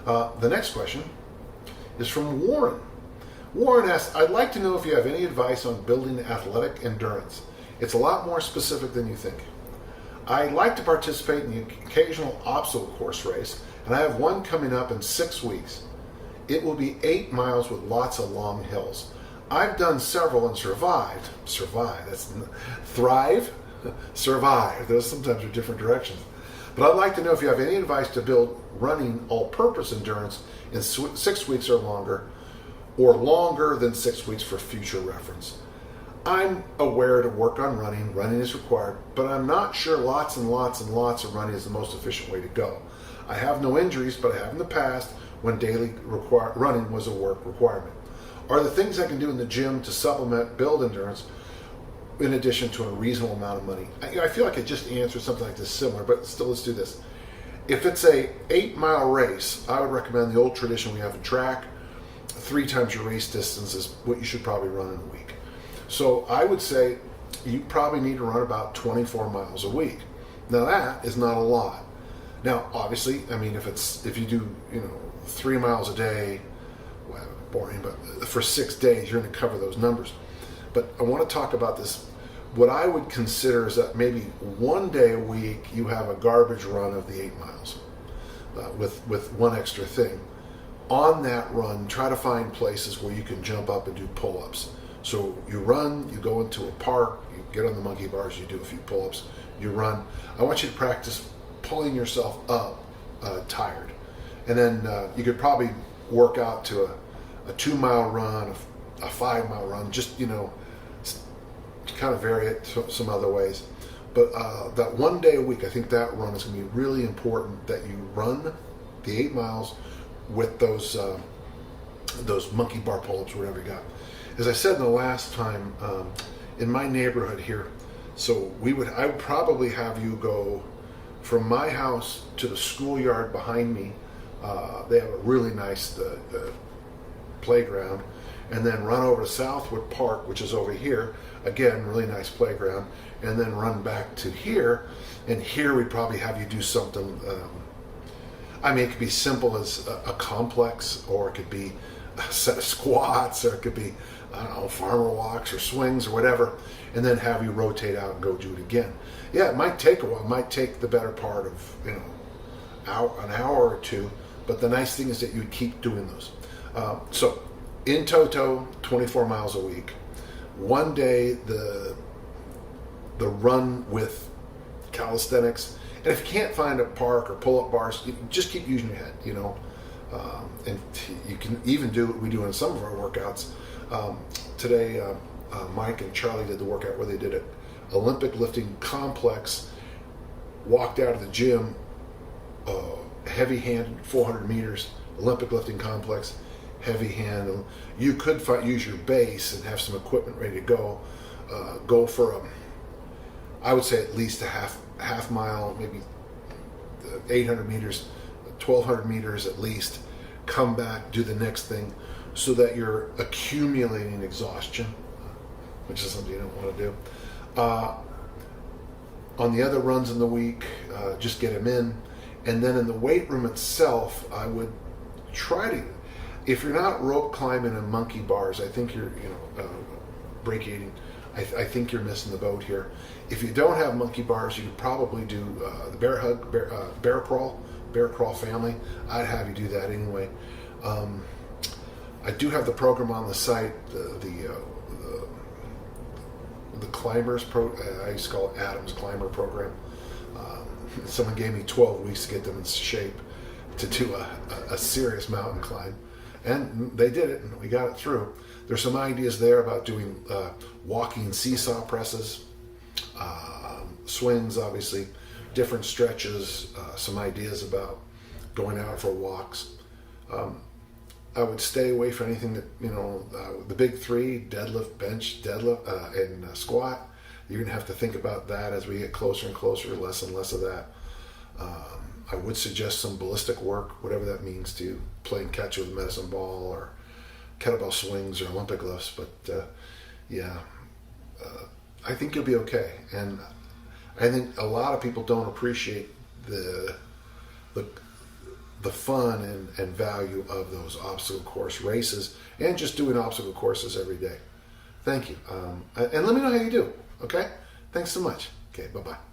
The next question is from Warren. Warren asks, I'd like to know if you have any advice on building athletic endurance. It's a lot more specific than you think. I'd like to participate in the occasional obstacle course race, and I have one coming up in 6 weeks. It will be 8 miles with lots of long hills. I've done several and survived. Survive, that's thrive, survive. Those sometimes are different directions. But I'd like to know if you have any advice to build running all-purpose endurance in 6 weeks or longer than 6 weeks for future reference. I'm aware to work on running. Running is required, but I'm not sure lots and lots and lots of running is the most efficient way to go. I have no injuries, but I have in the past when daily running was a work requirement. Are there things I can do in the gym to supplement, build endurance, in addition to a reasonable amount of money? I feel like I just answered something like this similar, but still, let's do this. If it's a 8-mile race, I would recommend the old tradition we have in track. 3 times your race distance is what you should probably run in a week. So I would say you probably need to run about 24 miles a week. Now that is not a lot. Now, obviously, I mean, if you do 3 miles a day, well, boring, but for 6 days, you're going to cover those numbers. But I want to talk about this. What I would consider is that maybe 1 day a week you have a garbage run of the 8 miles with one extra thing. On that run, try to find places where you can jump up and do pull-ups. So you run, you go into a park, you get on the monkey bars, you do a few pull-ups, you run. I want you to practice pulling yourself up tired. And then you could probably work out to a 2-mile run, a 5-mile run, just, kind of vary it some other ways. But that 1 day a week, I think that run is going to be really important, that you run the 8 miles with those monkey bar pull-ups, whatever you got. As I said in the last time, in my neighborhood here, so I would probably have you go from my house to the schoolyard behind me. They have a really nice playground, and then run over to Southwood Park, which is over here. Again, really nice playground, and then run back to here. And here we'd probably have you do something. It could be simple as a complex, or it could be a set of squats, or it could be, farmer walks or swings or whatever, and then have you rotate out and go do it again. Yeah, it might take a while. It might take the better part of an hour or two, but the nice thing is that you keep doing those. So in toto, 24 miles a week. 1 day the run with calisthenics, and if you can't find a park or pull-up bars, you just keep using your head, and you can even do what we do in some of our workouts. Today, Mike and Charlie did the workout where they did an Olympic lifting complex, walked out of the gym, heavy-handed 400 meters, Olympic lifting complex, heavy hand. You could use your base and have some equipment ready to go. Go for I would say at least a half mile, maybe 800 meters, 1,200 meters at least. Come back, do the next thing, so that you're accumulating exhaustion, which is something you don't want to do. On the other runs in the week, just get them in. And then in the weight room itself, I would try to, if you're not rope climbing and monkey bars, I think you're, brachiating, I think you're missing the boat here. If you don't have monkey bars, you could probably do the bear hug, bear crawl family. I'd have you do that anyway. I do have the program on the site, the climbers I used to call it Adam's Climber Program. Someone gave me 12 weeks to get them in shape to do a serious mountain climb, and they did it, and we got it through. There's some ideas there about doing walking seesaw presses, swings, obviously, different stretches, some ideas about going out for walks. I would stay away from anything that, the big three, deadlift, bench, deadlift, and squat. You're going to have to think about that as we get closer and closer, less and less of that. I would suggest some ballistic work, whatever that means to you, playing catch with a medicine ball or kettlebell swings or Olympic lifts. But I think you'll be okay. And I think a lot of people don't appreciate the the fun and value of those obstacle course races and just doing obstacle courses every day. Thank you. And let me know how you do. Okay? Thanks so much. Okay, bye-bye.